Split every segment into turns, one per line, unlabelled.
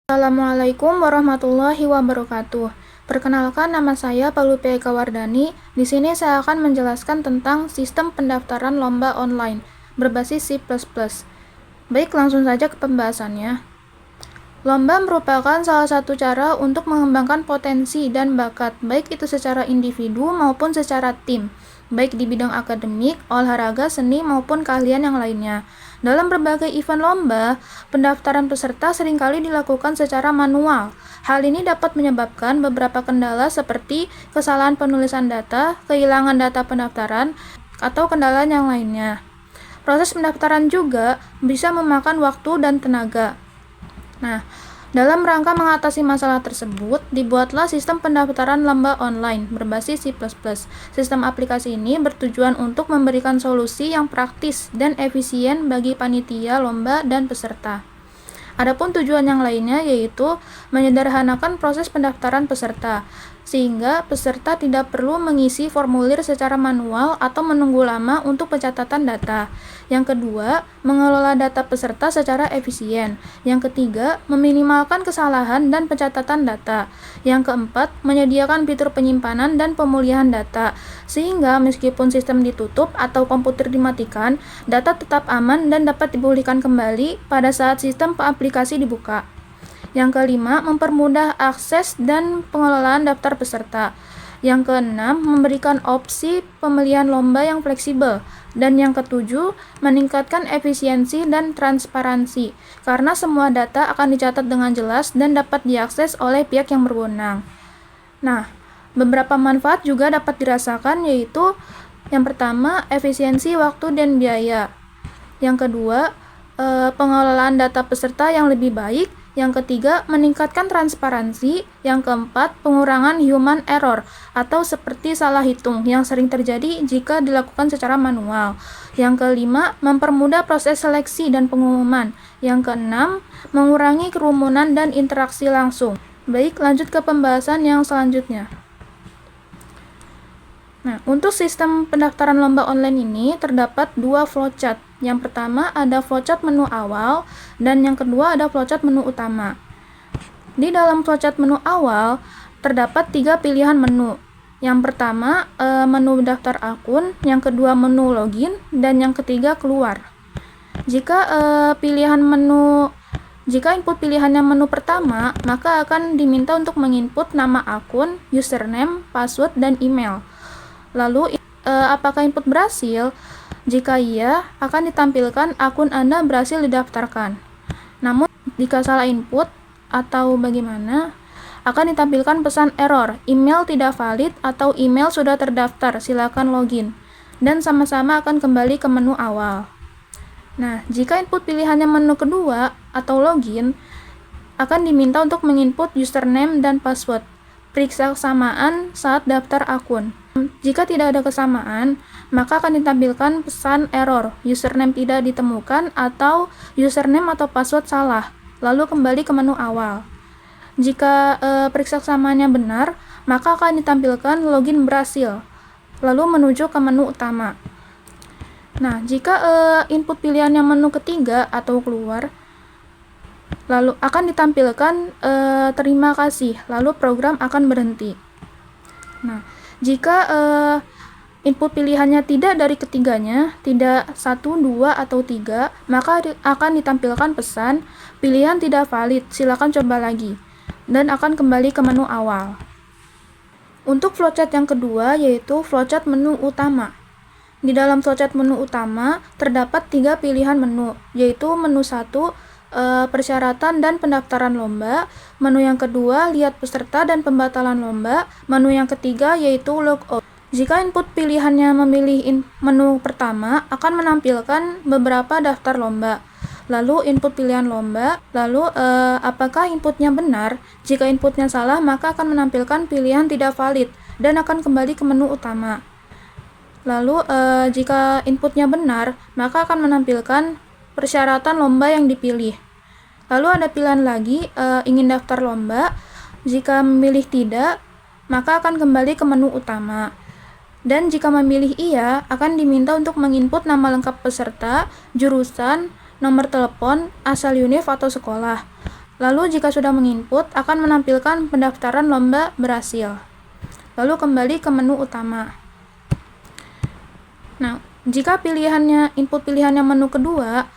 Assalamualaikum warahmatullahi wabarakatuh. Perkenalkan, nama saya Palupi Eka Wardani. Di sini saya akan menjelaskan tentang sistem pendaftaran lomba online berbasis C++. Baik, langsung saja ke pembahasannya. Lomba merupakan salah satu cara untuk mengembangkan potensi dan bakat, baik itu secara individu maupun secara tim, baik di bidang akademik, olahraga, seni, maupun keahlian yang lainnya. Dalam berbagai event lomba, pendaftaran peserta seringkali dilakukan secara manual. Hal ini dapat menyebabkan beberapa kendala seperti kesalahan penulisan data, kehilangan data pendaftaran, atau kendala yang lainnya. Proses pendaftaran juga bisa memakan waktu dan tenaga. Nah, dalam rangka mengatasi masalah tersebut, dibuatlah sistem pendaftaran lomba online berbasis C++. Sistem aplikasi ini bertujuan untuk memberikan solusi yang praktis dan efisien bagi panitia lomba dan peserta. Adapun tujuan yang lainnya yaitu menyederhanakan proses pendaftaran peserta, sehingga peserta tidak perlu mengisi formulir secara manual atau menunggu lama untuk pencatatan data. Yang kedua, mengelola data peserta secara efisien. Yang ketiga, meminimalkan kesalahan dan pencatatan data. Yang keempat, menyediakan fitur penyimpanan dan pemulihan data, sehingga meskipun sistem ditutup atau komputer dimatikan, data tetap aman dan dapat dipulihkan kembali pada saat sistem aplikasi dibuka. Yang kelima, mempermudah akses dan pengelolaan daftar peserta. Yang keenam, memberikan opsi pemilihan lomba yang fleksibel. Dan yang ketujuh, meningkatkan efisiensi dan transparansi, karena semua data akan dicatat dengan jelas dan dapat diakses oleh pihak yang berwenang. Nah, beberapa manfaat juga dapat dirasakan, yaitu yang pertama, efisiensi waktu dan biaya. Yang kedua, pengelolaan data peserta yang lebih baik. Yang ketiga, meningkatkan transparansi. Yang keempat, pengurangan human error atau seperti salah hitung yang sering terjadi jika dilakukan secara manual. Yang kelima, mempermudah proses seleksi dan pengumuman. Yang keenam, mengurangi kerumunan dan interaksi langsung. Baik, lanjut ke pembahasan yang selanjutnya. Nah, untuk sistem pendaftaran lomba online ini terdapat dua flowchart. Yang pertama ada flowchart menu awal dan yang kedua ada flowchart menu utama. Di dalam flowchart menu awal terdapat 3 pilihan menu. Yang pertama menu daftar akun, yang kedua menu login, dan yang ketiga keluar. Jika input pilihannya menu pertama, maka akan diminta untuk menginput nama akun, username, password, dan email. Lalu, apakah input berhasil? Jika iya, akan ditampilkan akun Anda berhasil didaftarkan. Namun, jika salah input atau bagaimana, akan ditampilkan pesan error, email tidak valid atau email sudah terdaftar, silakan login. Dan sama-sama akan kembali ke menu awal. Nah, jika input pilihannya menu kedua atau login, akan diminta untuk menginput username dan password. Periksa kesamaan saat daftar akun. Jika tidak ada kesamaan, maka akan ditampilkan pesan error, username tidak ditemukan atau username atau password salah, lalu kembali ke menu awal. Jika periksa kesamaannya benar, maka akan ditampilkan login berhasil, lalu menuju ke menu utama. Nah, jika input pilihannya menu ketiga atau keluar, lalu akan ditampilkan terima kasih, lalu program akan berhenti. Nah, jika input pilihannya tidak dari ketiganya, tidak 1, 2, atau 3, maka akan ditampilkan pesan pilihan tidak valid, silakan coba lagi, dan akan kembali ke menu awal. Untuk flowchart yang kedua yaitu flowchart menu utama. Di dalam flowchart menu utama terdapat 3 pilihan menu, yaitu menu 1, persyaratan dan pendaftaran lomba, menu yang kedua lihat peserta dan pembatalan lomba, menu yang ketiga yaitu logout. Jika input pilihannya memilih menu pertama, akan menampilkan beberapa daftar lomba, lalu input pilihan lomba, lalu apakah inputnya benar. Jika inputnya salah, maka akan menampilkan pilihan tidak valid dan akan kembali ke menu utama. Lalu jika inputnya benar, maka akan menampilkan persyaratan lomba yang dipilih. Lalu ada pilihan lagi, ingin daftar lomba. Jika memilih tidak, maka akan kembali ke menu utama. Dan jika memilih iya, akan diminta untuk menginput nama lengkap peserta, jurusan, nomor telepon, asal univ atau sekolah. Lalu jika sudah menginput, akan menampilkan pendaftaran lomba berhasil. Lalu kembali ke menu utama. Nah, jika input pilihannya menu kedua,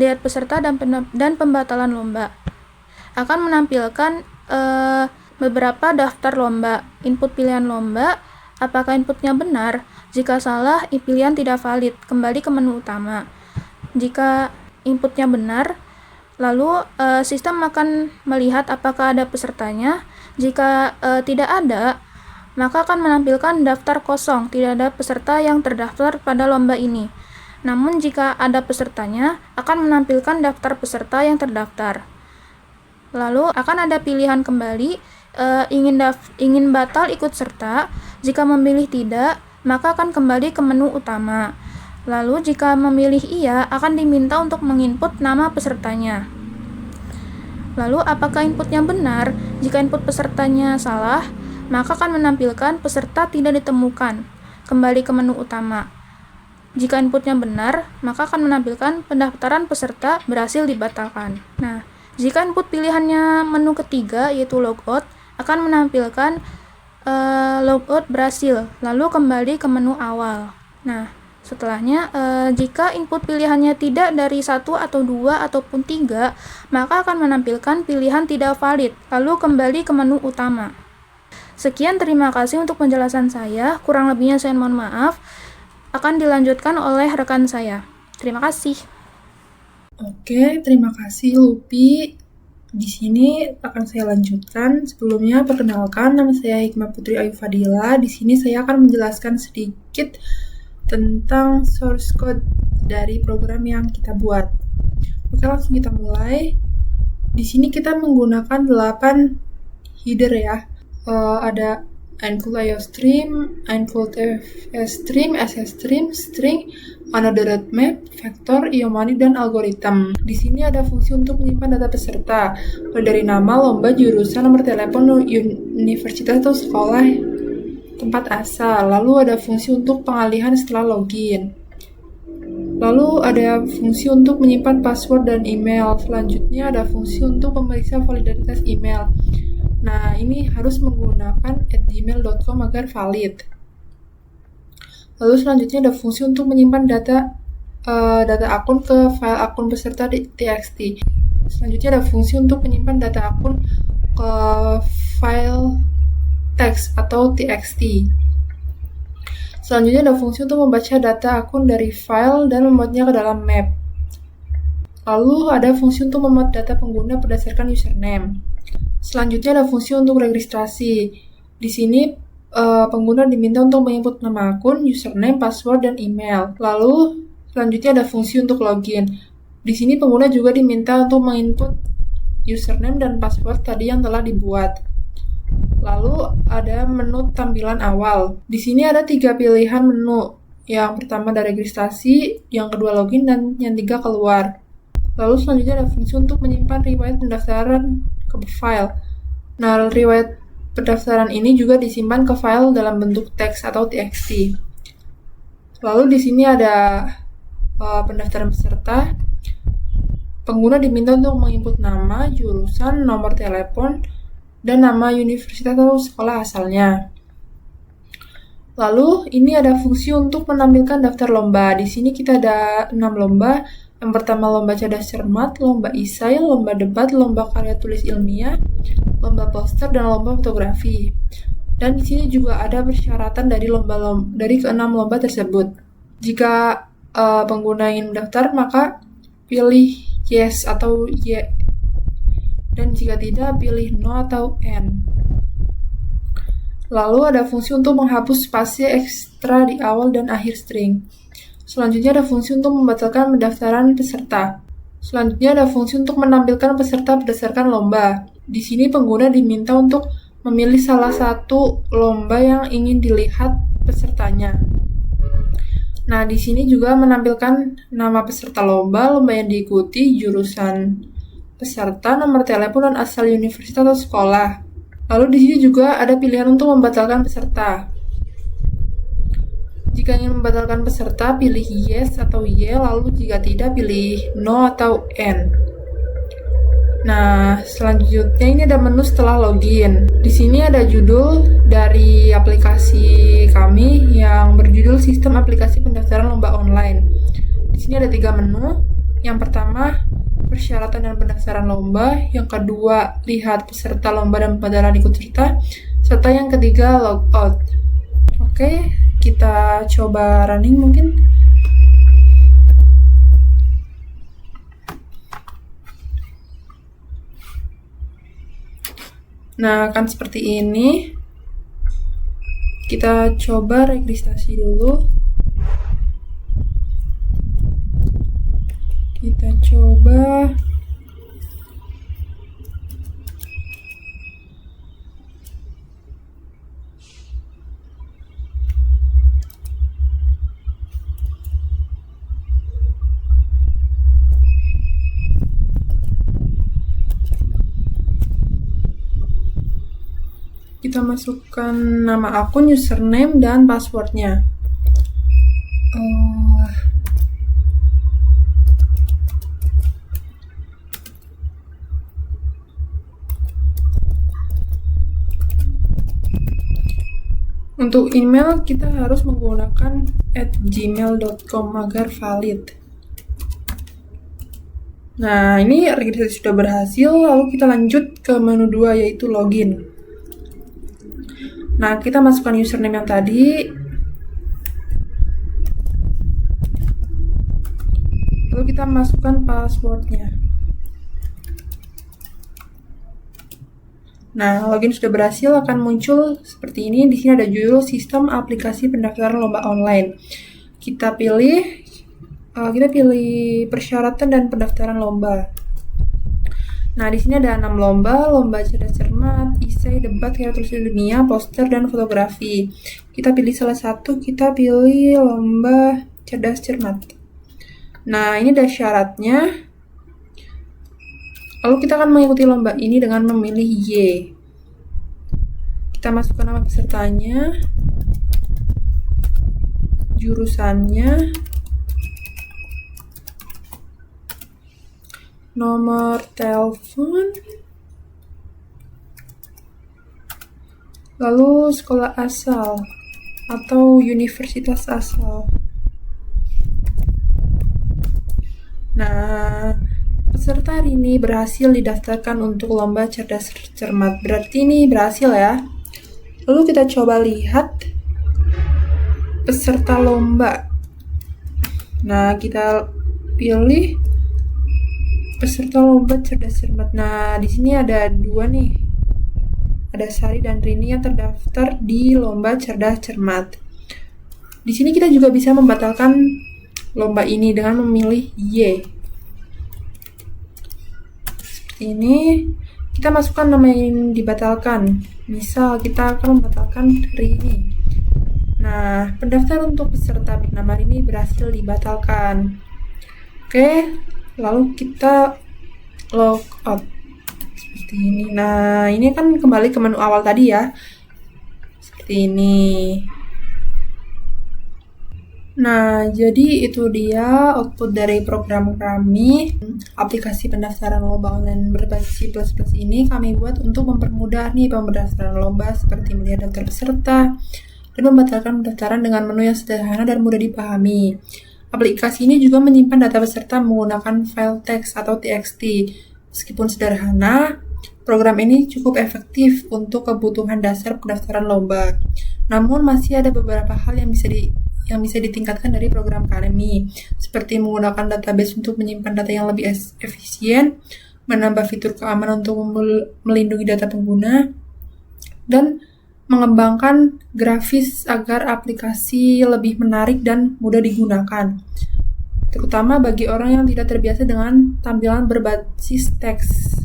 lihat peserta dan pembatalan lomba. Akan menampilkan beberapa daftar lomba, input pilihan lomba, apakah inputnya benar. Jika salah, pilihan tidak valid, kembali ke menu utama. Jika inputnya benar, lalu sistem akan melihat apakah ada pesertanya. Jika tidak ada, maka akan menampilkan daftar kosong, tidak ada peserta yang terdaftar pada lomba ini. Namun jika ada pesertanya, akan menampilkan daftar peserta yang terdaftar. Lalu akan ada pilihan kembali, ingin batal ikut serta. Jika memilih tidak, maka akan kembali ke menu utama. Lalu jika memilih iya, akan diminta untuk menginput nama pesertanya. Lalu apakah inputnya benar? Jika input pesertanya salah, maka akan menampilkan peserta tidak ditemukan. Kembali ke menu utama. Jika inputnya benar, maka akan menampilkan pendaftaran peserta berhasil dibatalkan. Nah, jika input pilihannya menu ketiga, yaitu logout, akan menampilkan logout berhasil, lalu kembali ke menu awal. Nah, setelahnya, jika input pilihannya tidak dari 1 atau 2 ataupun 3, maka akan menampilkan pilihan tidak valid, lalu kembali ke menu utama. Sekian, terima kasih untuk penjelasan saya. Kurang lebihnya saya mohon maaf. Akan dilanjutkan oleh rekan saya. Terima kasih.
Oke, terima kasih Lupi. Di sini akan saya lanjutkan. Sebelumnya perkenalkan, nama saya Hikmah Putri Ayu Fadila. Di sini saya akan menjelaskan sedikit tentang source code dari program yang kita buat. Oke, langsung kita mulai. Di sini kita menggunakan 8 header ya. Ada include IOStream, include FSstream, SSstream, string, another map, vector, IOMoney, dan algoritma. Di sini ada fungsi untuk menyimpan data peserta, mulai dari nama, lomba, jurusan, nomor telepon, universitas atau sekolah, tempat asal. Lalu ada fungsi untuk pengalihan setelah login. Lalu ada fungsi untuk menyimpan password dan email. Selanjutnya ada fungsi untuk memeriksa validitas email. Nah, ini harus menggunakan @gmail.com agar valid. Lalu selanjutnya ada fungsi untuk menyimpan data akun ke file akun peserta di txt. Selanjutnya ada fungsi untuk menyimpan data akun ke file teks atau txt. Selanjutnya ada fungsi untuk membaca data akun dari file dan membuatnya ke dalam map. Lalu ada fungsi untuk memuat data pengguna berdasarkan username. Selanjutnya ada fungsi untuk registrasi. Di sini pengguna diminta untuk menginput nama akun, username, password, dan email. Lalu selanjutnya ada fungsi untuk login. Di sini pengguna juga diminta untuk menginput username dan password tadi yang telah dibuat. Lalu ada menu tampilan awal. Di sini ada 3 pilihan menu. Yang pertama ada registrasi, yang kedua login, dan yang 3 keluar. Lalu selanjutnya ada fungsi untuk menyimpan riwayat pendaftaran ke file. Nah, riwayat pendaftaran ini juga disimpan ke file dalam bentuk teks atau txt. Lalu di sini ada pendaftaran peserta. Pengguna diminta untuk menginput nama, jurusan, nomor telepon, dan nama universitas atau sekolah asalnya. Lalu ini ada fungsi untuk menampilkan daftar lomba. Di sini kita ada 6 lomba. Yang pertama lomba cerdas cermat, lomba isai, lomba debat, lomba karya tulis ilmiah, lomba poster, dan lomba fotografi. Dan di sini juga ada persyaratan dari ke-6 lomba tersebut. Jika pengguna ingin mendaftar, maka pilih yes atau y. Dan jika tidak, pilih no atau n. Lalu ada fungsi untuk menghapus spasi ekstra di awal dan akhir string. Selanjutnya ada fungsi untuk membatalkan pendaftaran peserta. Selanjutnya ada fungsi untuk menampilkan peserta berdasarkan lomba. Di sini pengguna diminta untuk memilih salah satu lomba yang ingin dilihat pesertanya. Nah, di sini juga menampilkan nama peserta lomba, lomba yang diikuti, jurusan peserta, nomor telepon, dan asal universitas atau sekolah. Lalu di sini juga ada pilihan untuk membatalkan peserta. Jika ingin membatalkan peserta, pilih yes atau y, lalu jika tidak, pilih no atau n. Nah, selanjutnya ini ada menu setelah login. Di sini ada judul dari aplikasi kami yang berjudul Sistem Aplikasi Pendaftaran Lomba Online. Di sini ada 3 menu. Yang pertama, persyaratan dan pendaftaran lomba. Yang kedua, lihat peserta lomba dan pencatatan ikut serta. Serta yang ketiga, logout. Oke, kita coba running mungkin. Nah, akan seperti ini. Kita coba registrasi dulu. Kita coba kita masukkan nama akun, username, dan passwordnya. Untuk email kita harus menggunakan @gmail.com agar valid. Nah, ini registrasi sudah berhasil, lalu kita lanjut ke menu 2 yaitu login. Nah, kita masukkan username yang tadi. Lalu kita masukkan passwordnya. Nah, login sudah berhasil, akan muncul seperti ini. Di sini ada judul Sistem Aplikasi Pendaftaran Lomba Online. Kita pilih persyaratan dan pendaftaran lomba. Nah, di sini ada 6 lomba cerdas cermat, esai, debat, karya tulis dunia, poster, dan fotografi. Kita pilih salah satu, kita pilih lomba cerdas cermat. Nah, ini ada syaratnya. Lalu kita akan mengikuti lomba ini dengan memilih Y. Kita masukkan nama pesertanya, jurusannya, nomor telepon, lalu sekolah asal atau universitas asal. Nah, peserta hari ini berhasil didaftarkan untuk lomba cerdas cermat. Berarti ini berhasil ya. Lalu kita coba lihat peserta lomba. Nah, kita pilih peserta lomba cerdas cermat. Nah, di sini ada 2 nih. Ada Sari dan Rini yang terdaftar di lomba cerdas cermat. Di sini kita juga bisa membatalkan lomba ini dengan memilih Y. Seperti ini. Kita masukkan nama yang dibatalkan. Misal kita akan membatalkan Rini. Nah, pendaftaran untuk peserta bernama Rini berhasil dibatalkan. Oke. Lalu kita log out seperti ini. Nah, ini kan kembali ke menu awal tadi ya. Seperti ini. Nah, jadi itu dia output dari program kami. Aplikasi pendaftaran lomba online berbasis C++ ini kami buat untuk mempermudah nih pendaftaran lomba seperti melihat daftar peserta dan membatalkan pendaftaran dengan menu yang sederhana dan mudah dipahami. Aplikasi ini juga menyimpan data peserta menggunakan file teks atau TXT. Meskipun sederhana, program ini cukup efektif untuk kebutuhan dasar pendaftaran lomba. Namun masih ada beberapa hal yang bisa ditingkatkan dari program kami, seperti menggunakan database untuk menyimpan data yang lebih efisien, menambah fitur keamanan untuk melindungi data pengguna, dan mengembangkan grafis agar aplikasi lebih menarik dan mudah digunakan, terutama bagi orang yang tidak terbiasa dengan tampilan berbasis teks.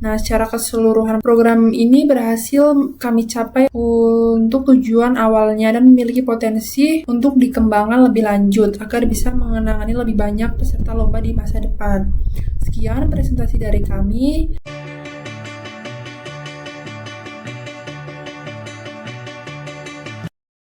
Nah, secara keseluruhan program ini berhasil kami capai untuk tujuan awalnya dan memiliki potensi untuk dikembangkan lebih lanjut agar bisa mengenangani lebih banyak peserta lomba di masa depan. Sekian presentasi dari kami.